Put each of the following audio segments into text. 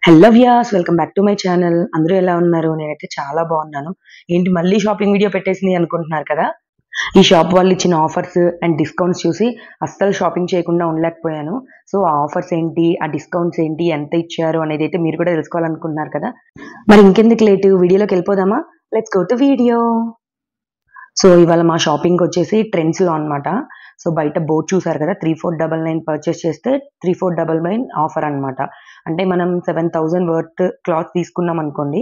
Hello viewers, welcome back to my channel. అందరూ ఎలా ఉన్నారు? నేనైతే చాలా బాగున్నాను. ఏంటి మళ్ళీ షాపింగ్ వీడియో పెట్టేసింది అనుకుంటున్నారు కదా? ఈ షాప్ వాళ్ళు ఇచ్చిన ఆఫర్స్ అండ్ డిస్కౌంట్స్ చూసి అస్సలు షాపింగ్ చేయకుండా ఉండలేకపోయాను. సో ఆ ఆఫర్స్ ఏంటి, ఆ డిస్కౌంట్స్ ఏంటి, ఎంత ఇచ్చారు అనేది అయితే మీరు కూడా తెలుసుకోవాలనుకుంటున్నారు కదా? మరి ఇంకెందుకు లేటు, వీడియోలోకి వెళ్ళిపోదామా? Let's go to video. So ఇవాళ మా షాపింగ్ వచ్చేసి ట్రెండ్స్లో అనమాట. సో బయట బోర్డ్ చూసారు కదా, 3499 పర్చేస్ చేస్తే 3499 ఆఫర్ అనమాట. అంటే మనం 7000 వర్త్ క్లాత్ తీసుకున్నాం అనుకోండి,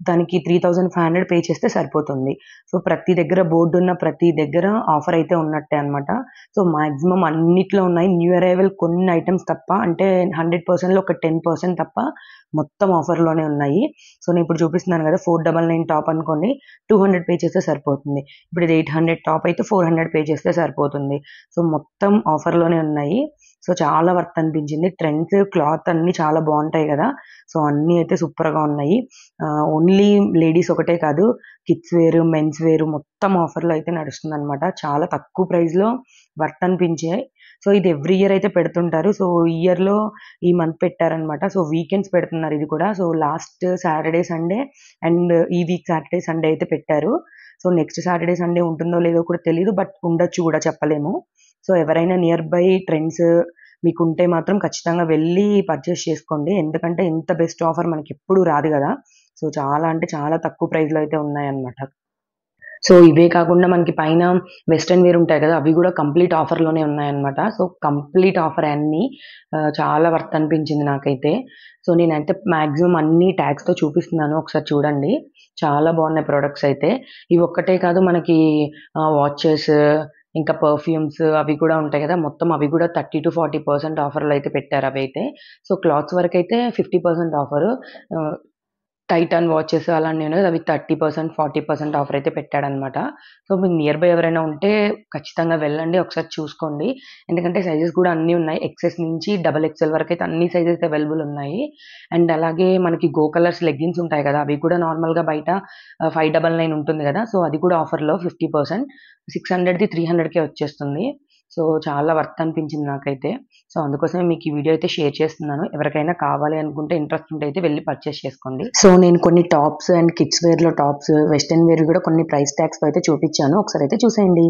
దానికి 3500 పే చేస్తే సరిపోతుంది. సో ప్రతి దగ్గర బోర్డు ఉన్న ప్రతి దగ్గర ఆఫర్ అయితే ఉన్నట్టే అనమాట. సో మాక్సిమం అన్నిట్లో ఉన్నాయి. న్యూ అరైవల్ కొన్ని ఐటమ్స్ తప్ప, అంటే 100%లో ఒక 10% తప్ప మొత్తం ఆఫర్లోనే ఉన్నాయి. సో నేను ఇప్పుడు చూపిస్తున్నాను కదా, 499 టాప్ అనుకోండి, 200 పే చేస్తే సరిపోతుంది. ఇప్పుడు ఇది 800 టాప్ అయితే 400 పే చేస్తే సరిపోతుంది. సో మొత్తం ఆఫర్లోనే ఉన్నాయి. సో చాలా వర్త్ అనిపించింది. ట్రెండ్స్, క్లాత్ అన్నీ చాలా బాగుంటాయి కదా. సో అన్నీ అయితే సూపర్గా ఉన్నాయి. ఓన్లీ లేడీస్ ఒకటే కాదు, కిడ్స్ వేర్, మెన్స్ వేర్ మొత్తం ఆఫర్లో అయితే నడుస్తుంది అనమాట. చాలా తక్కువ ప్రైస్లో వర్త్ అనిపించాయి. సో ఇది ఎవ్రీ ఇయర్ అయితే పెడుతుంటారు. సో ఈ ఇయర్లో ఈ మంత్ పెట్టారనమాట. సో వీకెండ్స్ పెడుతున్నారు ఇది కూడా. So last Saturday, Sunday and ఈ వీక్ సాటర్డే, సండే అయితే పెట్టారు. సో నెక్స్ట్ సాటర్డే, సండే ఉంటుందో లేదో కూడా తెలియదు, బట్ ఉండొచ్చు కూడా, చెప్పలేము. సో ఎవరైనా నియర్ బై ట్రెండ్స్ మీకు ఉంటే మాత్రం ఖచ్చితంగా వెళ్ళి పర్చేస్ చేసుకోండి. ఎందుకంటే ఇంత బెస్ట్ ఆఫర్ మనకి ఎప్పుడు రాదు కదా. సో చాలా అంటే చాలా తక్కువ ప్రైస్లో అయితే ఉన్నాయన్నమాట. సో ఇవే కాకుండా మనకి పైన వెస్ట్రన్ వేర్ ఉంటాయి కదా, అవి కూడా కంప్లీట్ ఆఫర్లోనే ఉన్నాయన్నమాట. సో కంప్లీట్ ఆఫర్ అన్నీ చాలా వర్త్ అనిపించింది నాకైతే. సో నేనైతే మ్యాక్సిమం అన్ని ట్యాగ్స్తో చూపిస్తున్నాను, ఒకసారి చూడండి. చాలా బాగున్నాయి ప్రోడక్ట్స్ అయితే. ఇవి ఒక్కటే కాదు, మనకి వాచెస్, ఇంకా పర్ఫ్యూమ్స్ అవి కూడా ఉంటాయి కదా, మొత్తం అవి కూడా 30-40% ఆఫర్లు అయితే పెట్టారు అవి అయితే. సో క్లాత్స్ వరకు అయితే 50% ఆఫరు. టైటాన్ వాచెస్ అలాంటివి ఉన్నాయి, అవి 30%, 40% ఆఫర్ అయితే పెట్టాడనమాట. సో మీకు నియర్ బై ఎవరైనా ఉంటే ఖచ్చితంగా వెళ్ళండి, ఒకసారి చూసుకోండి. ఎందుకంటే సైజెస్ కూడా అన్నీ ఉన్నాయి, ఎక్సెస్ నుంచి XXL వరకు అయితే అన్ని సైజెస్ అవైలబుల్ ఉన్నాయి. అండ్ అలాగే మనకి గో కలర్స్ లెగ్గిన్స్ ఉంటాయి కదా, అవి కూడా నార్మల్గా బయట 599 ఉంటుంది కదా. సో అది కూడా ఆఫర్లో 50%, 600ది 300కే వచ్చేస్తుంది. సో చాలా వర్త్ అనిపించింది నాకైతే. సో అందుకోసమే మీకు ఈ వీడియో అయితే షేర్ చేస్తున్నాను. ఎవరికైనా కావాలి అనుకుంటే, ఇంట్రెస్ట్ ఉంటే అయితే వెళ్ళి పర్చేస్ చేసుకోండి. సో నేను కొన్ని టాప్స్ అండ్ కిడ్స్ వేర్లో టాప్స్, వెస్ట్రన్ వేర్ కూడా కొన్ని ప్రైస్ ట్యాగ్స్ అయితే చూపించాను, ఒకసారి అయితే చూసేయండి.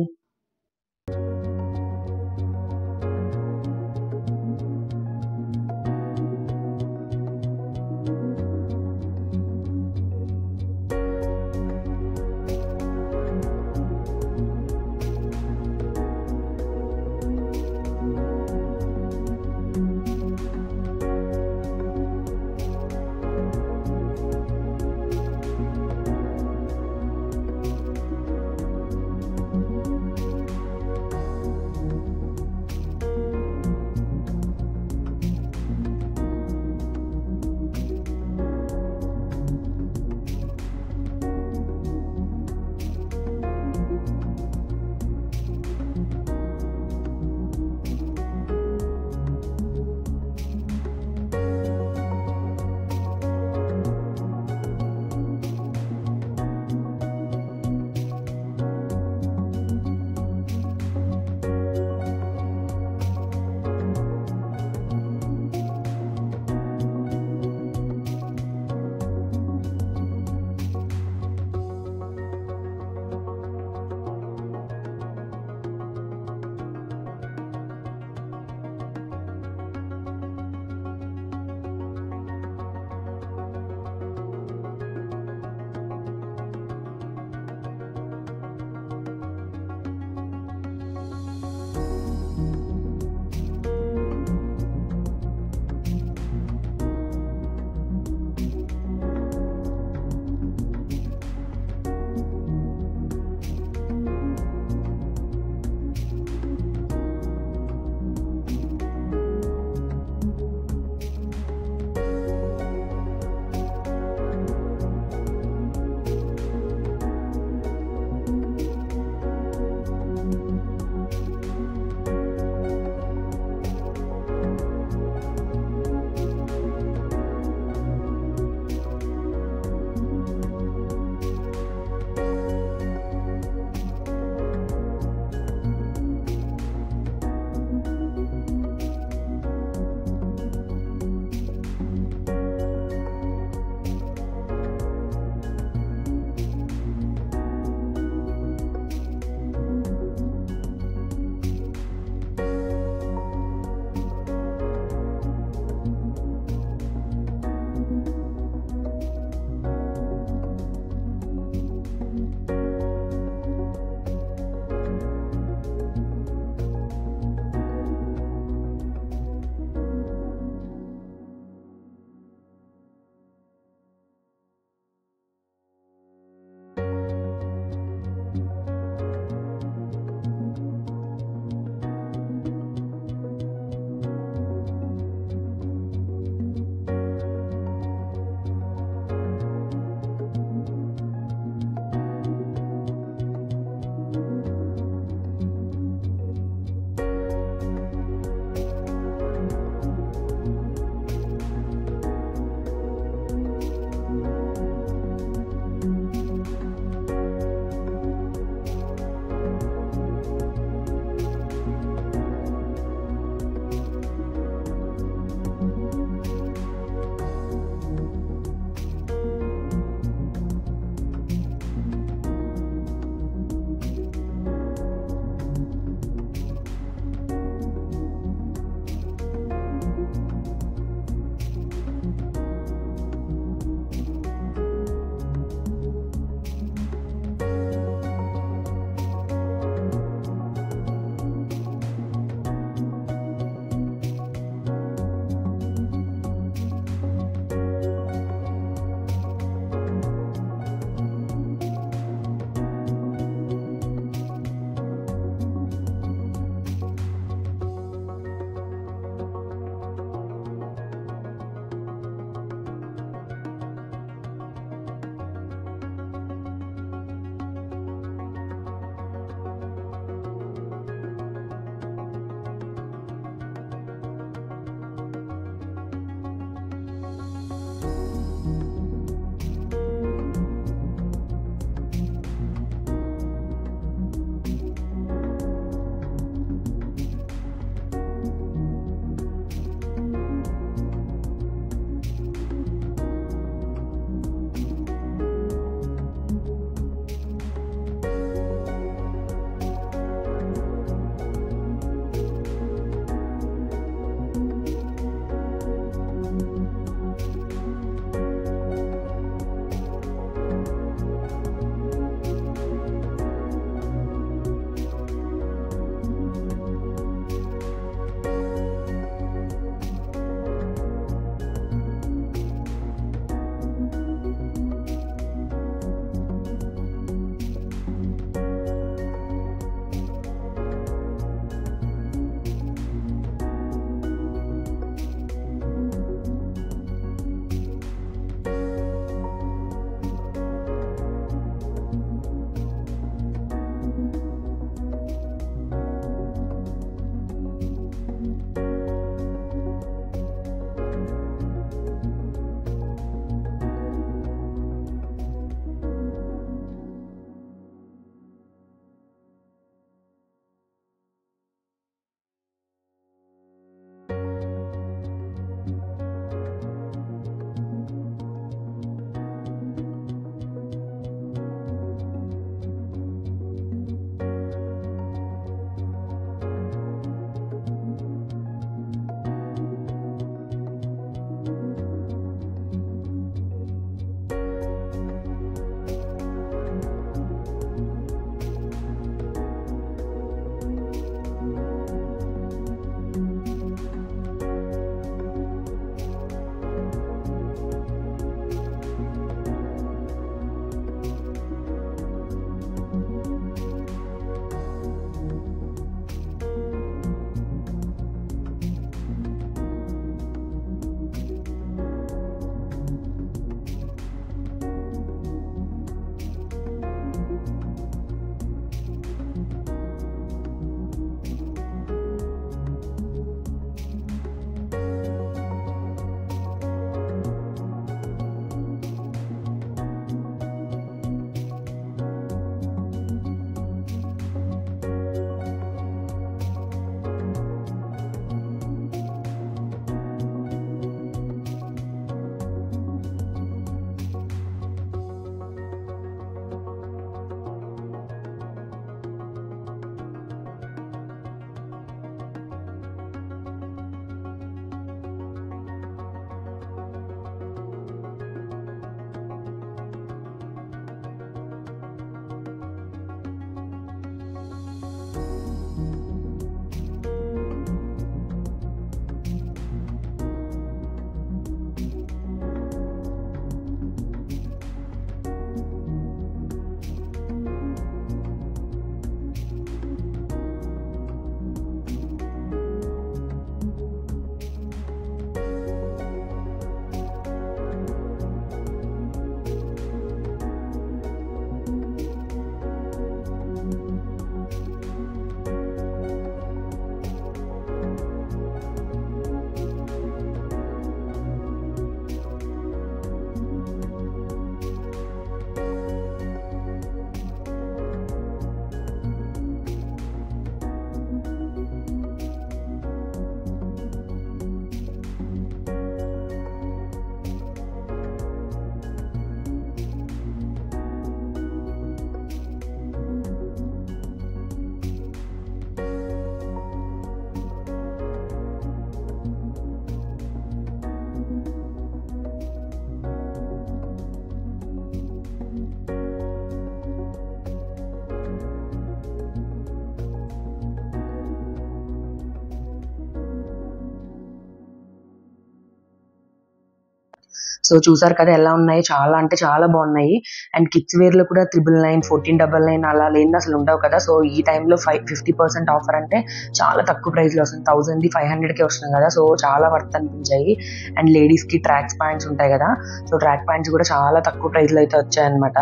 సో చూసారు కదా ఎలా ఉన్నాయి, చాలా అంటే చాలా బాగున్నాయి. అండ్ కిడ్స్ వేర్ లో కూడా 999, 1499 అలా లేని అసలు ఉండవు కదా. సో ఈ టైంలో 50% ఆఫర్ అంటే చాలా తక్కువ ప్రైస్ లో వస్తుంది. 1500కే వస్తుంది కదా. సో చాలా వర్త్ అనిపించాయి. అండ్ లేడీస్ కి ట్రాక్స్ ప్యాంట్స్ ఉంటాయి కదా, సో ట్రాక్ ప్యాంట్స్ కూడా చాలా తక్కువ ప్రైస్ లో అయితే వచ్చాయి అనమాట.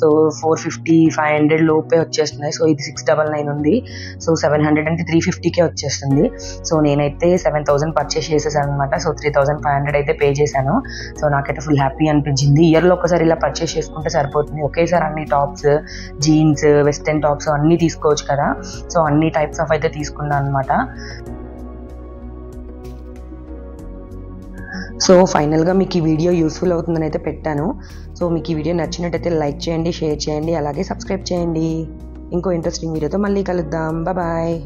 సో 450, 500 లోపే వచ్చేస్తున్నాయి. సో ఇది 699 ఉంది. సో 700 అంటే 350కే వచ్చేస్తుంది. సో నేనైతే 7000 పర్చేస్ చేసేసాను అనమాట. సో 3500 అయితే పే చేశాను. సో నాకైతే ఫుల్ హ్యాపీ అనిపించింది. ఇయర్ లో ఒకసారి ఇలా పర్చేస్ చేసుకుంటే సరిపోతుంది. ఒకేసారి అన్ని టాప్స్, జీన్స్, వెస్టర్న్ టాప్స్ అన్ని తీసుకోవచ్చు కదా. సో అన్ని టైప్స్ ఆఫ్ అయితే తీసుకున్నాను అనమాట. సో ఫైనల్గా మీకు ఈ వీడియో యూస్ఫుల్ అవుతుందని అయితే పెట్టాను. సో మీకు ఈ వీడియో నచ్చినట్టయితే లైక్ చేయండి, షేర్ చేయండి, అలాగే సబ్స్క్రైబ్ చేయండి. ఇంకో ఇంట్రెస్టింగ్ వీడియోతో మళ్ళీ కలుద్దాం. బాయ్.